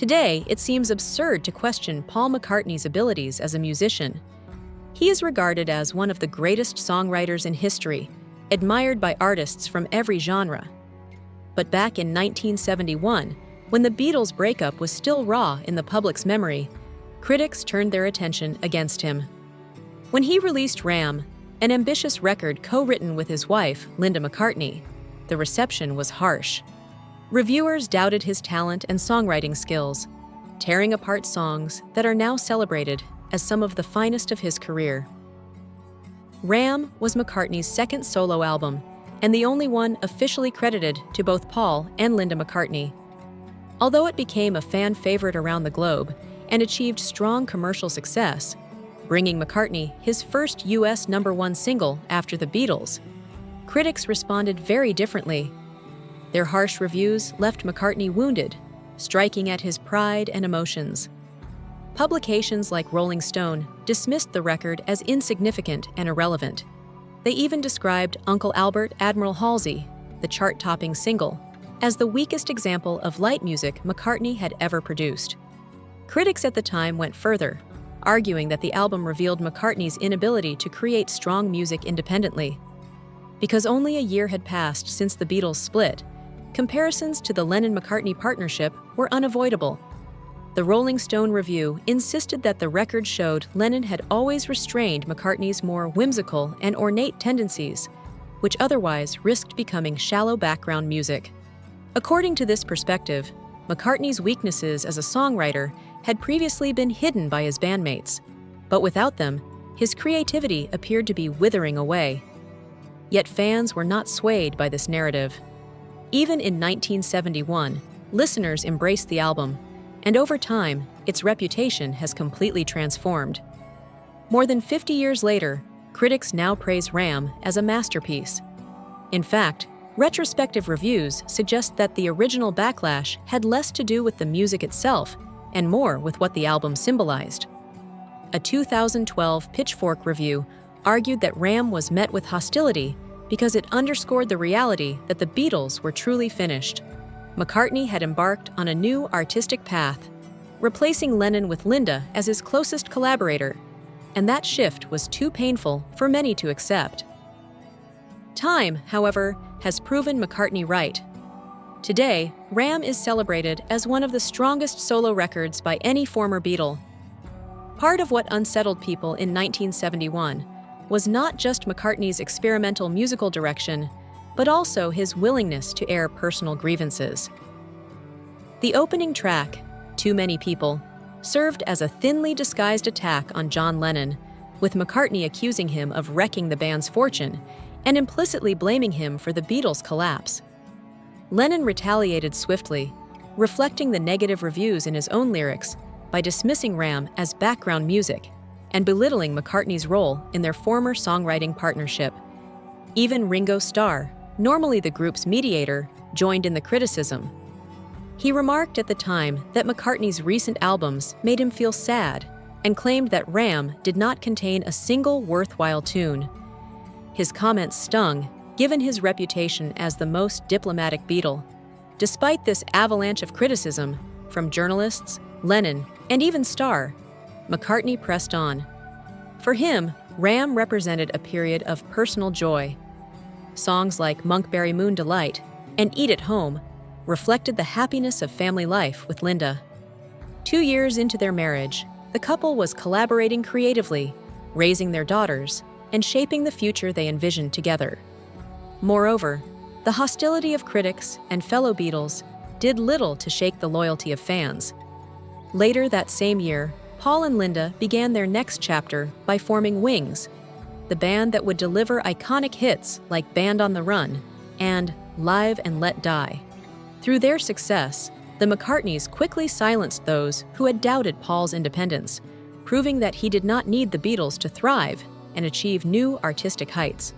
Today, it seems absurd to question Paul McCartney's abilities as a musician. He is regarded as one of the greatest songwriters in history, admired by artists from every genre. But back in 1971, when the Beatles' breakup was still raw in the public's memory, critics turned their attention against him. When he released Ram, an ambitious record co-written with his wife, Linda McCartney, the reception was harsh. Reviewers doubted his talent and songwriting skills, tearing apart songs that are now celebrated as some of the finest of his career. Ram was McCartney's second solo album, and the only one officially credited to both Paul and Linda McCartney. Although it became a fan favorite around the globe and achieved strong commercial success, bringing McCartney his first US #1 single after the Beatles, critics responded very differently. Their harsh reviews left McCartney wounded, striking at his pride and emotions. Publications like Rolling Stone dismissed the record as insignificant and irrelevant. They even described Uncle Albert Admiral Halsey, the chart-topping single, as the weakest example of light music McCartney had ever produced. Critics at the time went further, arguing that the album revealed McCartney's inability to create strong music independently. Because only a year had passed since the Beatles split, comparisons to the Lennon-McCartney partnership were unavoidable. The Rolling Stone review insisted that the record showed Lennon had always restrained McCartney's more whimsical and ornate tendencies, which otherwise risked becoming shallow background music. According to this perspective, McCartney's weaknesses as a songwriter had previously been hidden by his bandmates, but without them, his creativity appeared to be withering away. Yet fans were not swayed by this narrative. Even in 1971, listeners embraced the album, and over time, its reputation has completely transformed. More than 50 years later, critics now praise Ram as a masterpiece. In fact, retrospective reviews suggest that the original backlash had less to do with the music itself and more with what the album symbolized. A 2012 Pitchfork review argued that Ram was met with hostility because it underscored the reality that the Beatles were truly finished. McCartney had embarked on a new artistic path, replacing Lennon with Linda as his closest collaborator, and that shift was too painful for many to accept. Time, however, has proven McCartney right. Today, Ram is celebrated as one of the strongest solo records by any former Beatle. Part of what unsettled people in 1971 was not just McCartney's experimental musical direction, but also his willingness to air personal grievances. The opening track, Too Many People, served as a thinly disguised attack on John Lennon, with McCartney accusing him of wrecking the band's fortune and implicitly blaming him for the Beatles' collapse. Lennon retaliated swiftly, reflecting the negative reviews in his own lyrics by dismissing Ram as background music and belittling McCartney's role in their former songwriting partnership. Even Ringo Starr, normally the group's mediator, joined in the criticism. He remarked at the time that McCartney's recent albums made him feel sad and claimed that Ram did not contain a single worthwhile tune. His comments stung, given his reputation as the most diplomatic Beatle. Despite this avalanche of criticism from journalists, Lennon, and even Starr, McCartney pressed on. For him, Ram represented a period of personal joy. Songs like Monkberry Moon Delight and Eat at Home reflected the happiness of family life with Linda. 2 years into their marriage, the couple was collaborating creatively, raising their daughters, and shaping the future they envisioned together. Moreover, the hostility of critics and fellow Beatles did little to shake the loyalty of fans. Later that same year, Paul and Linda began their next chapter by forming Wings, the band that would deliver iconic hits like Band on the Run and Live and Let Die. Through their success, the McCartneys quickly silenced those who had doubted Paul's independence, proving that he did not need the Beatles to thrive and achieve new artistic heights.